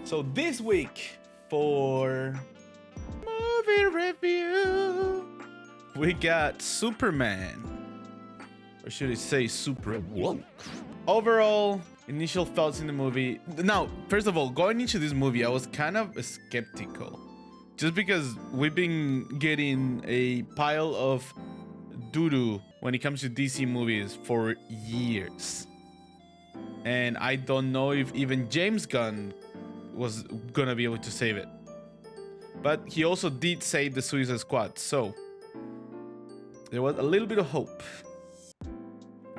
So this week for movie review, we got Superman, or should I say Super Woke. Overall, initial thoughts in the movie. Now, first of all, going into this movie, I was kind of skeptical, just because we've been getting a pile of doo-doo when it comes to DC movies for years. And I don't know if even James Gunn was gonna be able to save it. But he also did save the Suicide Squad, so there was a little bit of hope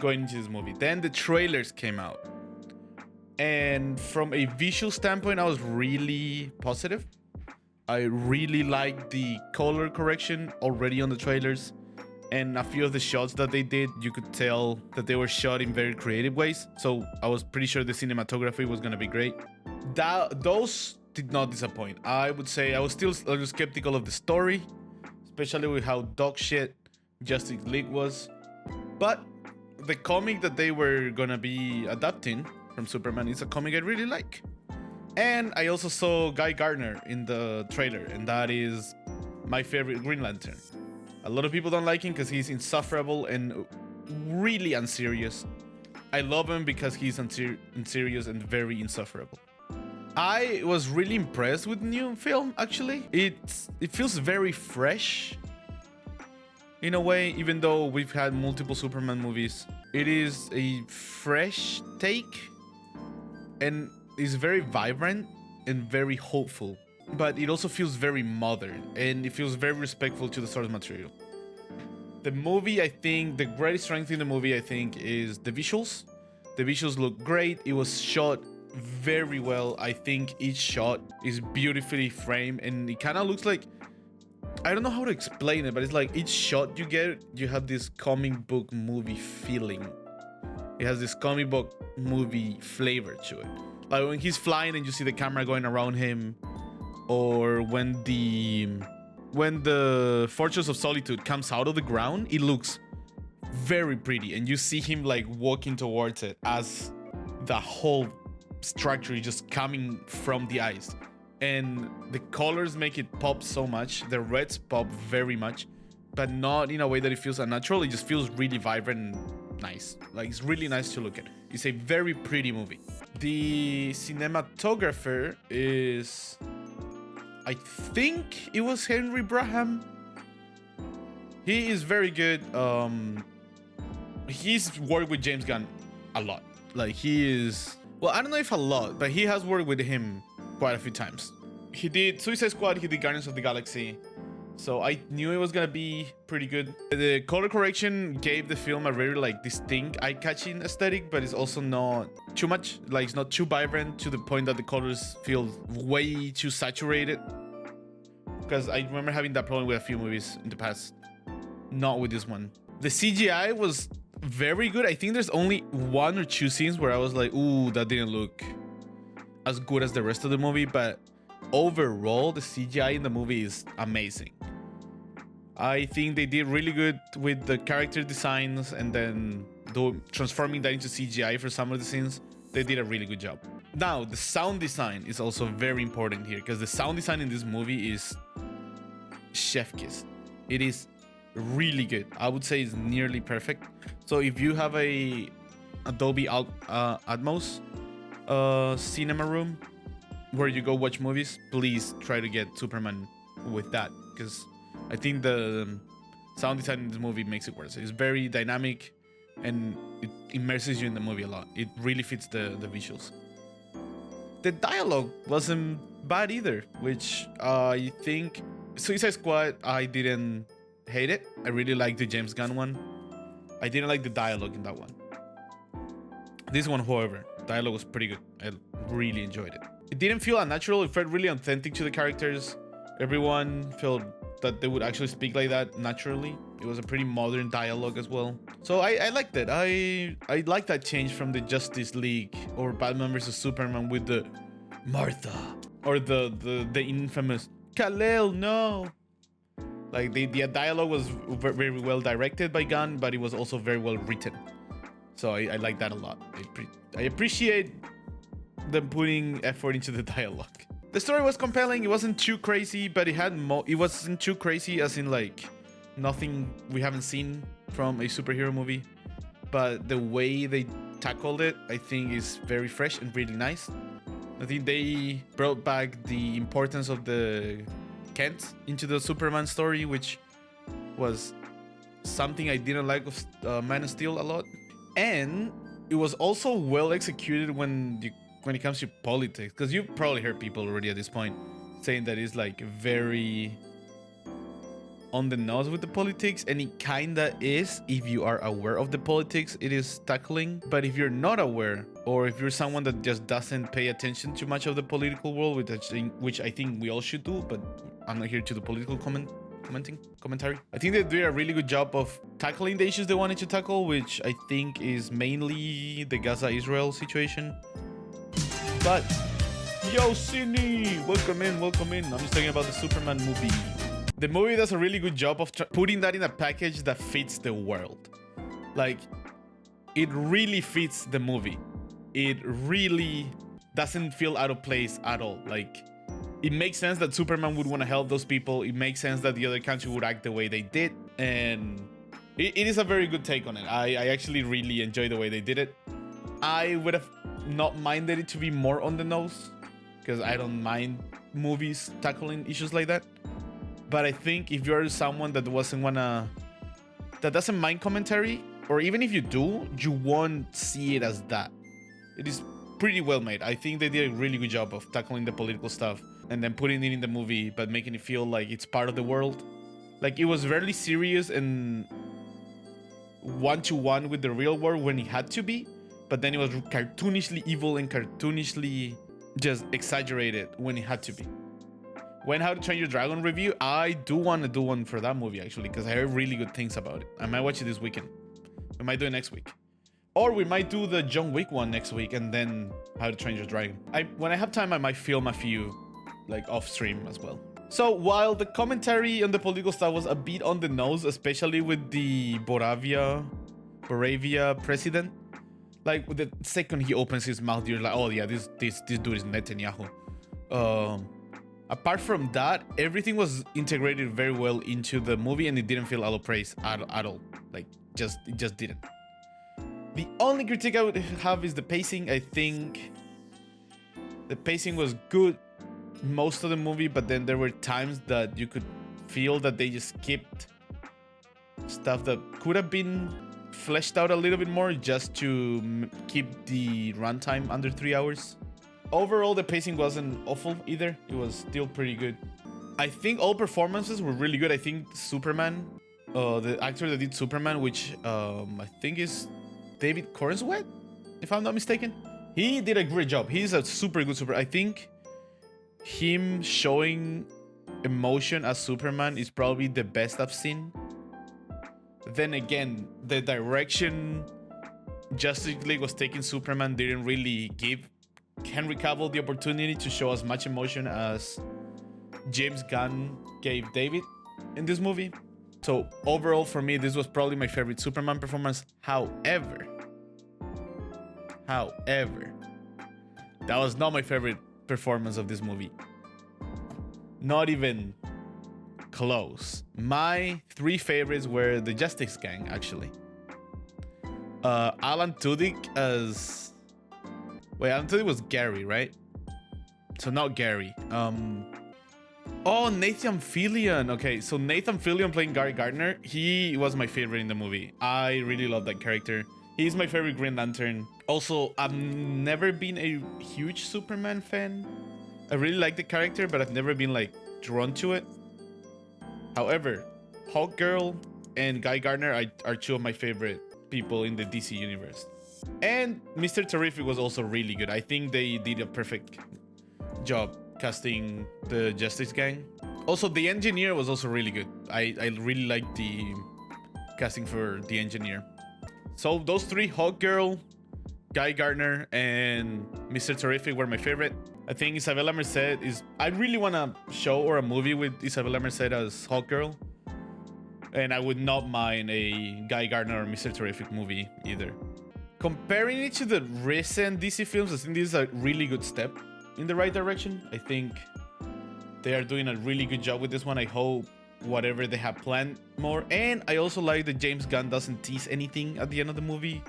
going into this movie. Then the trailers came out, and from a visual standpoint, I was really positive. I really liked the color correction already on the trailers, and a few of the shots that they did, you could tell that they were shot in very creative ways. So I was pretty sure the cinematography was gonna be great. Those did not disappoint. I would say I was still a little skeptical of the story, especially with how dog shit Justice League was. But the comic that they were gonna be adapting from Superman is a comic I really like. And I also saw Guy Gardner in the trailer, and that is my favorite Green Lantern. A lot of people don't like him because he's insufferable and really unserious. I love him because he's unserious and very insufferable. I was really impressed with the new film, actually. It feels very fresh in a way, even though we've had multiple Superman movies. It is a fresh take and is very vibrant and very hopeful. But it also feels very modern, and it feels very respectful to the source material. The movie, I think, the greatest strength in the movie, I think, is the visuals. The visuals look great. It was shot very well. I think each shot is beautifully framed, and it kind of looks like, I don't know how to explain it, but it's like each shot you get, you have this comic book movie feeling. It has this comic book movie flavor to it. Like when he's flying and you see the camera going around him, or when the Fortress of Solitude comes out of the ground, it looks very pretty, and you see him like walking towards it as the whole structure is just coming from the ice, and the colors make it pop so much. The reds pop very much, but not in a way that it feels unnatural. It just feels really vibrant and nice. Like, it's really nice to look at. It's a very pretty movie. The cinematographer is, I think it was Henry Braham. He is very good. He's worked with James Gunn a lot. Like, he is, well, I don't know if a lot, but he has worked with him quite a few times. He did Suicide Squad, he did Guardians of the Galaxy. So I knew it was gonna be pretty good. The color correction gave the film a very like distinct, eye-catching aesthetic, but it's also not too much. Like, it's not too vibrant to the point that the colors feel way too saturated. Because I remember having that problem with a few movies in the past. Not with this one. The CGI was very good. I think there's only one or two scenes where I was like, ooh, that didn't look as good as the rest of the movie, but overall, the CGI in the movie is amazing. I think they did really good with the character designs, and then transforming that into CGI for some of the scenes. They did a really good job. Now, the sound design is also very important here, because the sound design in this movie is chef kiss. It is really good. I would say it's nearly perfect. So if you have a Dolby Atmos cinema room where you go watch movies, please try to get Superman with that, because I think the sound design in this movie makes it worse. It's very dynamic and it immerses you in the movie a lot. It really fits the visuals. The dialogue wasn't bad either, which I think Suicide Squad, I didn't hate it. I really liked the James Gunn one. I didn't like the dialogue in that one. This one, however, dialogue was pretty good. I really enjoyed it. It didn't feel unnatural. It felt really authentic to the characters. Everyone felt that they would actually speak like that naturally. It was a pretty modern dialogue as well. So I liked it. I like that change from the Justice League or Batman vs Superman with the Martha, or the infamous Kal-El, no. Like, the dialogue was very well directed by Gunn, but it was also very well written. So I like that a lot. I appreciate them putting effort into the dialogue. The story was compelling. It wasn't too crazy, but it wasn't too crazy as in like nothing we haven't seen from a superhero movie. But the way they tackled it, I think, is very fresh and really nice. I think they brought back the importance of the Kent into the Superman story, which was something I didn't like of Man of Steel a lot. And it was also well executed when it comes to politics, because you've probably heard people already at this point saying that it's like very on the nose with the politics, and it kinda is if you are aware of the politics it is tackling. But if you're not aware, or if you're someone that just doesn't pay attention to much of the political world, which I think we all should do, but I'm not here to do political commentary. I think they did a really good job of tackling the issues they wanted to tackle, which I think is mainly the Gaza-Israel situation. But yo, Sydney, welcome in. I'm just talking about the Superman movie. The movie does a really good job of putting that in a package that fits the world. Like, it really fits the movie. It really doesn't feel out of place at all. Like, it makes sense that Superman would want to help those people. It makes sense that the other country would act the way they did. And it is a very good take on it. I actually really enjoy the way they did it. I would have not minded it to be more on the nose, because I don't mind movies tackling issues like that. But I think if you're someone that doesn't mind commentary, or even if you do, you won't see it as that. It is pretty well made. I think they did a really good job of tackling the political stuff and then putting it in the movie, but making it feel like it's part of the world. Like, it was very serious and one-to-one with the real world when it had to be, but then it was cartoonishly evil and cartoonishly just exaggerated when it had to be. When How to Train Your Dragon review, I do want to do one for that movie, actually, because I heard really good things about it. I might watch it this weekend. We might do it next week. Or we might do the John Wick one next week and then How to Train Your Dragon. When I have time, I might film a few, like, off stream as well. So while the commentary on the political stuff was a bit on the nose, especially with the Moravia president, like the second he opens his mouth, you're like, oh yeah, this dude is Netanyahu. Apart from that, everything was integrated very well into the movie, and it didn't feel out of place at all. Like, it just didn't. The only critique I would have is the pacing. I think the pacing was good most of the movie, but then there were times that you could feel that they just skipped stuff that could have been fleshed out a little bit more just to keep the runtime under 3 hours. Overall, the pacing wasn't awful either. It was still pretty good. I think all performances were really good. I think Superman, the actor that did Superman, which I think is David Corenswet, if I'm not mistaken, he did a great job. He's a super good Superman. I think him showing emotion as Superman is probably the best I've seen. Then again, the direction Justice League was taking Superman didn't really give Henry Cavill the opportunity to show as much emotion as James Gunn gave David in this movie. So overall, for me, this was probably my favorite Superman performance. However, that was not my favorite performance of this movie. Not even close. My 3 favorites were the Justice Gang, actually. Alan Tudyk as... Wait, Alan Tudyk was Gary, right? So not Gary. Oh, Nathan Fillion. Okay, so Nathan Fillion playing Gary Gardner. He was my favorite in the movie. I really love that character. He's my favorite Green Lantern. Also, I've never been a huge Superman fan. I really like the character, but I've never been, like, drawn to it. However, Hawkgirl and Guy Gardner are 2 of my favorite people in the DC universe. And Mr. Terrific was also really good. I think they did a perfect job casting the Justice Gang. Also, the Engineer was also really good. I really liked the casting for the Engineer. So those 3, Hawkgirl, Guy Gardner, and Mr. Terrific were my favorite. I think Isabella Merced is... I really want a show or a movie with Isabella Merced as Hawkgirl. And I would not mind a Guy Gardner or Mr. Terrific movie either. comparing it to the recent DC films, I think this is a really good step in the right direction. I think they are doing a really good job with this one. I hope whatever they have planned more. And I also like that James Gunn doesn't tease anything at the end of the movie,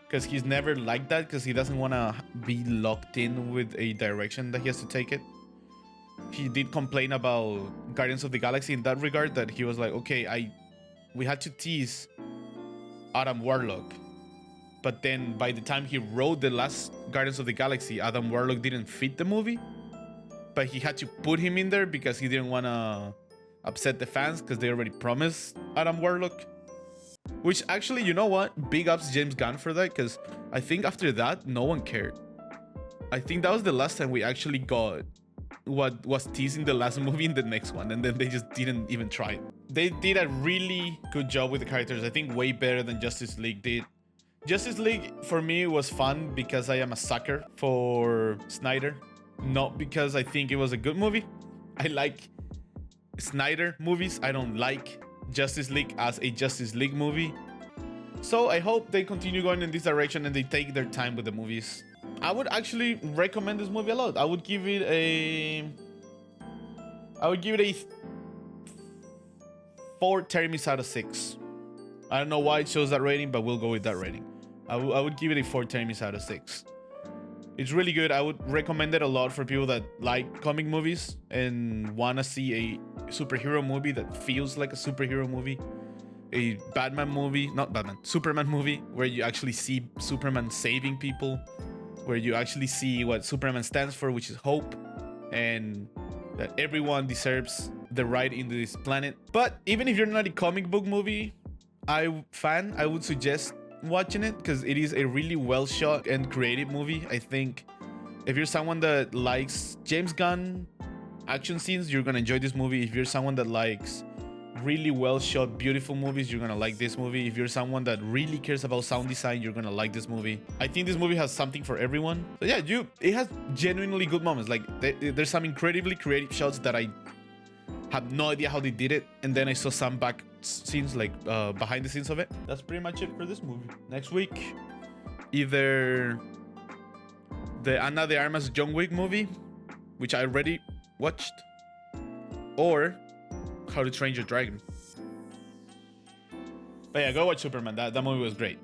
because he's never like that, because he doesn't want to be locked in with a direction that he has to take it. He did complain about Guardians of the Galaxy in that regard, that he was like, okay, we had to tease Adam Warlock, but then by the time he wrote the last Guardians of the Galaxy, Adam Warlock didn't fit the movie, but he had to put him in there because he didn't want to upset the fans, because they already promised Adam Warlock. Which actually, you know what? Big ups James Gunn for that, because I think after that, no one cared. I think that was the last time we actually got what was teasing the last movie in the next one, and then they just didn't even try. They did a really good job with the characters. I think way better than Justice League did. Justice League for me was fun because I am a sucker for Snyder, not because I think it was a good movie. I like Snyder movies. I don't like Justice League as a Justice League movie. So I hope they continue going in this direction and they take their time with the movies. I would actually recommend this movie a lot. I would give it a 4 Termis out of 6. I don't know why it shows that rating, but we'll go with that rating. I would give it a 4 Termis out of 6. It's really good. I would recommend it a lot for people that like comic movies and want to see a superhero movie that feels like a superhero movie. A Batman movie, not Batman, Superman movie, where you actually see Superman saving people, where you actually see what Superman stands for, which is hope, and that everyone deserves the right into this planet. But even if you're not a comic book movie I would suggest watching it, because it is a really well shot and creative movie. I think if you're someone that likes James Gunn action scenes, you're gonna enjoy this movie. If you're someone that likes really well shot beautiful movies, you're gonna like this movie. If you're someone that really cares about sound design, you're gonna like this movie. I think this movie has something for everyone. So yeah, it has genuinely good moments. Like there's some incredibly creative shots that I have no idea how they did it, and then I saw some back scenes, like behind the scenes of it. That's pretty much it for this movie. Next week, either the Ana de Armas John Wick movie, which I already watched, or How to Train Your Dragon. But yeah, go watch Superman. That movie was great.